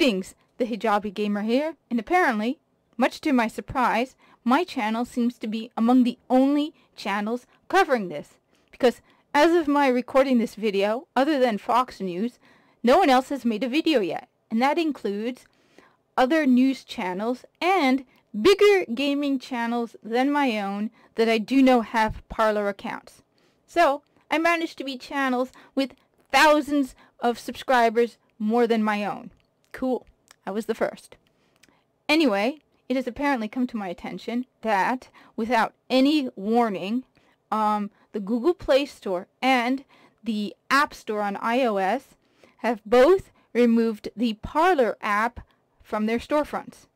Greetings, the Hijabi gamer here, and apparently, much to my surprise, my channel seems to be among the only channels covering this, because as of my recording this video, other than Fox News, no one else has made a video yet, and that includes other news channels and bigger gaming channels than my own that I do know have Parler accounts. So, I managed to be channels with thousands of subscribers more than my own. Cool. I was the first. Anyway, it has apparently come to my attention that, without any warning, the Google Play Store and the App Store on iOS have both removed the Parler app from their storefronts.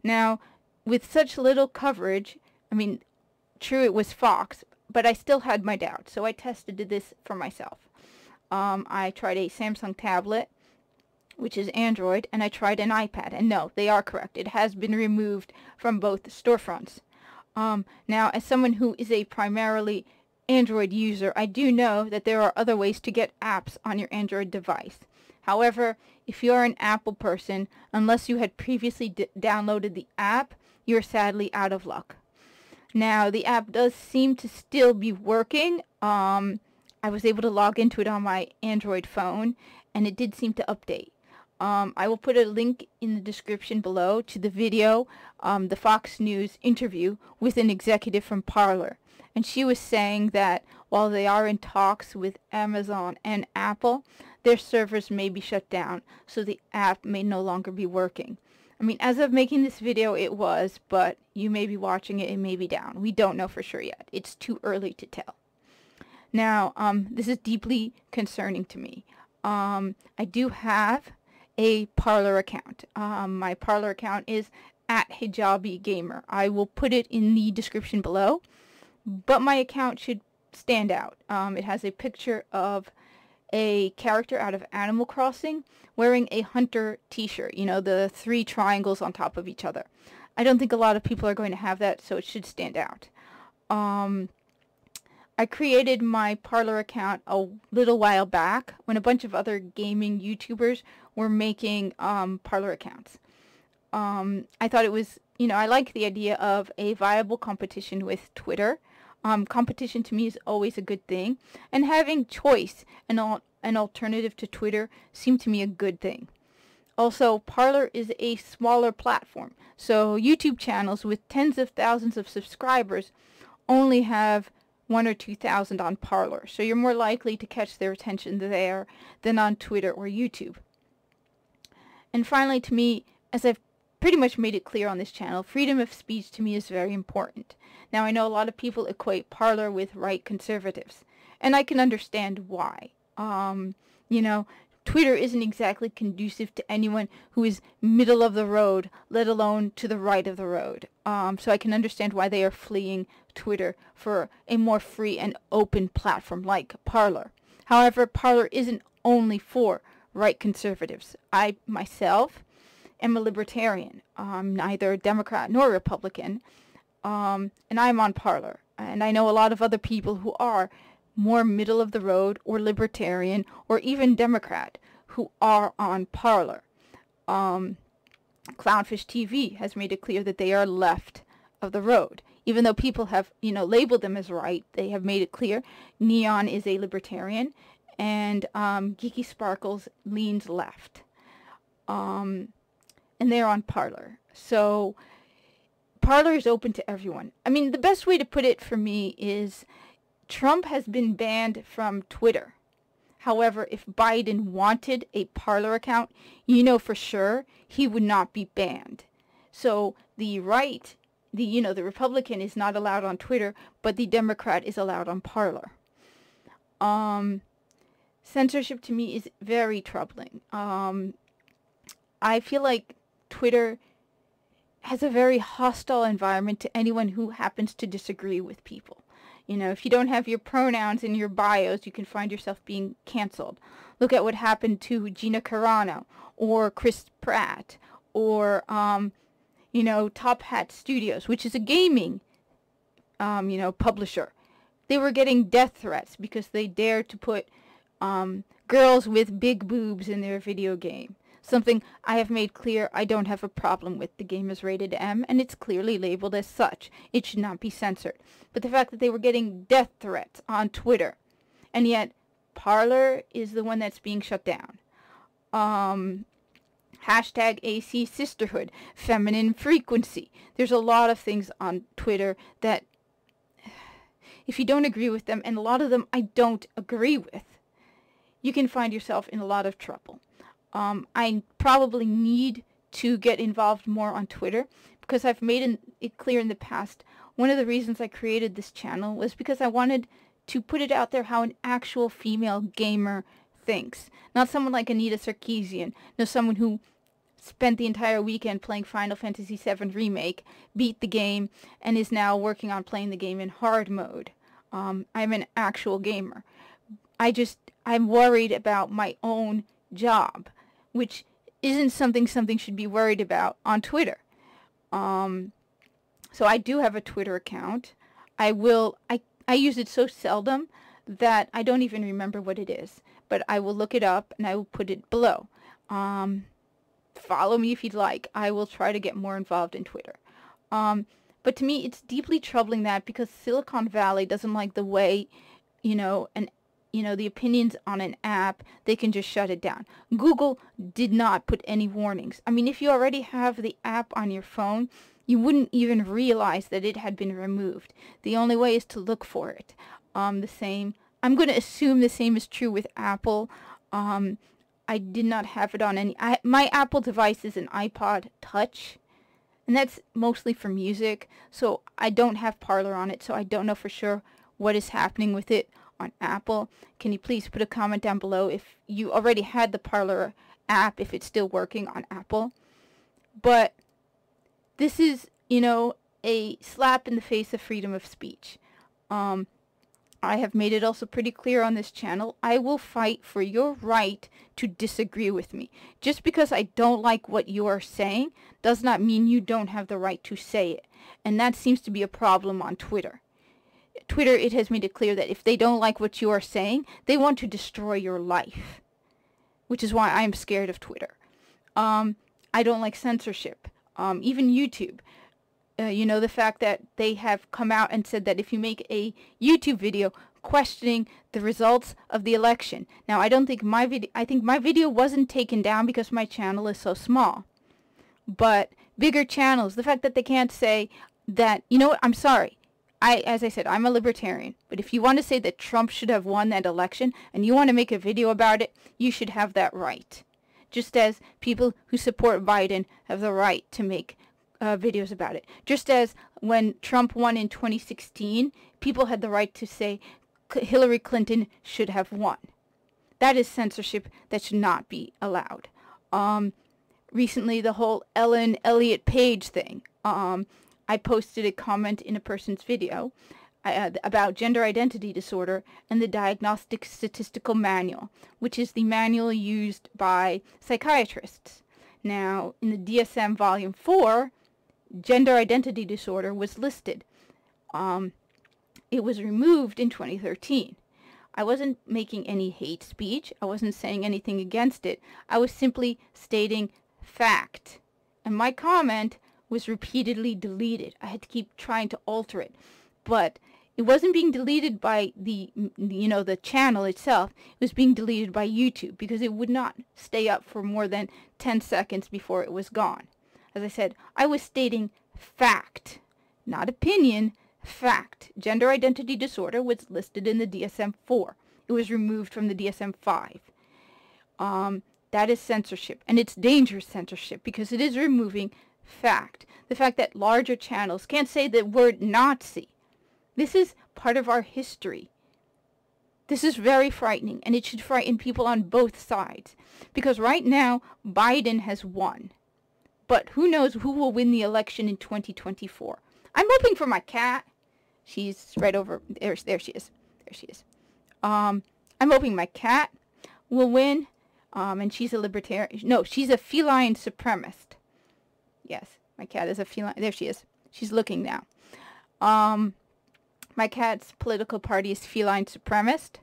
Now, with such little coverage, I mean, true it was Fox, but I still had my doubts, so I tested this for myself. I tried a Samsung tablet, which is Android, and I tried an iPad, and no, they are correct. It has been removed from both storefronts. Now, as someone who is a primarily Android user, I do know that there are other ways to get apps on your Android device. However, if you are an Apple person, unless you had previously downloaded the app, you're sadly out of luck. Now, the app does seem to still be working. I was able to log into it on my Android phone, and it did seem to update. I will put a link in the description below to the video, the Fox News interview with an executive from Parler. And she was saying that while they are in talks with Amazon and Apple, their servers may be shut down, so the app may no longer be working. I mean, as of making this video, it was, but you may be watching it, it may be down. We don't know for sure yet. It's too early to tell. Now, this is deeply concerning to me. I do have a Parler account. My Parler account is @HijabiGamer. I will put it in the description below, but my account should stand out. It has a picture of a character out of Animal Crossing wearing a hunter t-shirt, you know, the 3 triangles on top of each other. I don't think a lot of people are going to have that, so it should stand out. I created my Parler account a little while back when a bunch of other gaming YouTubers were making Parler accounts. I thought it was, you know, I like the idea of a viable competition with Twitter. Competition to me is always a good thing, and having choice and an alternative to Twitter seemed to me a good thing. Also, Parler is a smaller platform, so YouTube channels with tens of thousands of subscribers only have 1,000 or 2,000 on Parler, so you're more likely to catch their attention there than on Twitter or YouTube. And finally, to me, as I've pretty much made it clear on this channel, freedom of speech to me is very important. Now, I know a lot of people equate Parler with right conservatives, and I can understand why. You know, Twitter isn't exactly conducive to anyone who is middle of the road, let alone to the right of the road. So I can understand why they are fleeing Twitter for a more free and open platform like Parler. However, Parler isn't only for right conservatives. I, myself, am a libertarian. I'm neither Democrat nor Republican, and I'm on Parler. And I know a lot of other people who are more middle of the road or libertarian or even Democrat who are on Parler. Clownfish TV has made it clear that they are left of the road. Even though people have, you know, labeled them as right, they have made it clear. Neon is a libertarian, and Geeky Sparkles leans left. And they're on Parler. So Parler is open to everyone. I mean, the best way to put it for me is Trump has been banned from Twitter. However, if Biden wanted a Parler account, you know for sure he would not be banned. So the right, the Republican is not allowed on Twitter, but the Democrat is allowed on Parler. Censorship to me is very troubling. I feel like Twitter has a very hostile environment to anyone who happens to disagree with people. You know, if you don't have your pronouns in your bios, you can find yourself being canceled. Look at what happened to Gina Carano or Chris Pratt or, you know, Top Hat Studios, which is a gaming, you know, publisher. They were getting death threats because they dared to put girls with big boobs in their video game. something I have made clear I don't have a problem with. The game is rated M, and it's clearly labeled as such. It should not be censored. But the fact that they were getting death threats on Twitter, and yet Parler is the one that's being shut down. Hashtag AC Sisterhood, Feminine Frequency. There's a lot of things on Twitter that, if you don't agree with them, and a lot of them I don't agree with, you can find yourself in a lot of trouble. I probably need to get involved more on Twitter, because I've made it clear in the past, one of the reasons I created this channel was because I wanted to put it out there how an actual female gamer thinks. Not someone like Anita Sarkeesian, no, someone who spent the entire weekend playing Final Fantasy VII Remake, beat the game, and is now working on playing the game in hard mode. I'm an actual gamer. I'm worried about my own job, which isn't something should be worried about on Twitter. So I do have a Twitter account. I use it so seldom that I don't even remember what it is. But I will look it up and I will put it below. Follow me if you'd like. I will try to get more involved in Twitter. But to me, it's deeply troubling that because Silicon Valley doesn't like the way, the opinions on an app, they can just shut it down. Google did not put any warnings. I mean, if you already have the app on your phone, you wouldn't even realize that it had been removed. The only way is to look for it. I'm going to assume the same is true with Apple. I did not have it on any. My Apple device is an iPod Touch, and that's mostly for music. So I don't have Parler on it, so I don't know for sure what is happening with it on Apple. Can you please put a comment down below if you already had the Parler app, if it's still working on Apple? But this is, a slap in the face of freedom of speech. I have made it also pretty clear on this channel, I will fight for your right to disagree with me. Just because I don't like what you are saying does not mean you don't have the right to say it. And that seems to be a problem on Twitter. Twitter, it has made it clear that if they don't like what you are saying, they want to destroy your life. Which is why I'm scared of Twitter. I don't like censorship. Even YouTube. The fact that they have come out and said that if you make a YouTube video questioning the results of the election. Now, I think my video wasn't taken down because my channel is so small. But bigger channels, the fact that they can't say that, I'm sorry. As I said, I'm a libertarian. But if you want to say that Trump should have won that election and you want to make a video about it, you should have that right. Just as people who support Biden have the right to make videos about it. Just as when Trump won in 2016, people had the right to say Hillary Clinton should have won. That is censorship that should not be allowed. Recently, the whole Ellen Elliott Page thing. I posted a comment in a person's video about gender identity disorder and the Diagnostic Statistical Manual, which is the manual used by psychiatrists. Now, in the DSM Volume 4, gender identity disorder was listed. It was removed in 2013. I wasn't making any hate speech. I wasn't saying anything against it. I was simply stating fact. And my comment was repeatedly deleted. I had to keep trying to alter it. But it wasn't being deleted by the channel itself. It was being deleted by YouTube because it would not stay up for more than 10 seconds before it was gone. As I said, I was stating fact, not opinion, fact. Gender identity disorder was listed in the DSM-4. It was removed from the DSM-5. That is censorship, and it's dangerous censorship because it is removing fact. The fact that larger channels can't say the word Nazi. This is part of our history. This is very frightening, and it should frighten people on both sides. Because right now, Biden has won. But who knows who will win the election in 2024. I'm hoping for my cat. She's right over there. There she is. There she is. I'm hoping my cat will win. And she's a libertarian. No, she's a feline supremacist. Yes, my cat is a feline. There she is. She's looking now. My cat's political party is feline supremacist.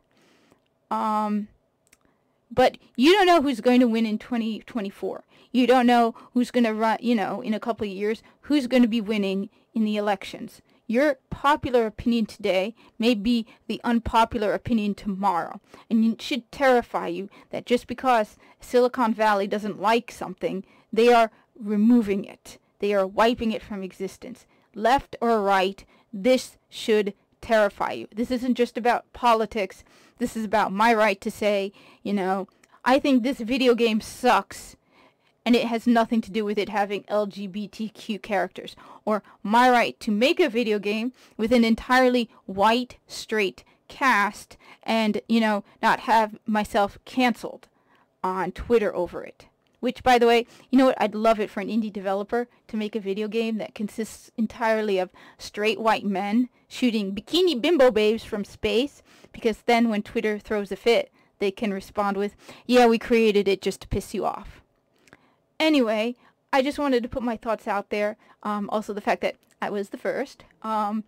But you don't know who's going to win in 2024. You don't know who's going to run, in a couple of years, who's going to be winning in the elections. Your popular opinion today may be the unpopular opinion tomorrow. And it should terrify you that just because Silicon Valley doesn't like something, they are removing it. They are wiping it from existence. Left or right, this should terrify you. This isn't just about politics. This is about my right to say, I think this video game sucks, and it has nothing to do with it having LGBTQ characters. Or my right to make a video game with an entirely white, straight cast and, not have myself canceled on Twitter over it. Which, by the way, I'd love it for an indie developer to make a video game that consists entirely of straight white men shooting bikini bimbo babes from space, because then when Twitter throws a fit, they can respond with, yeah, we created it just to piss you off. Anyway, I just wanted to put my thoughts out there. Also the fact that I was the first. I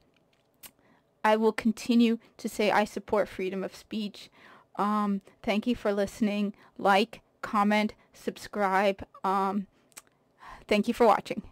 will continue to say I support freedom of speech. Thank you for listening. Like, comment, subscribe. Thank you for watching.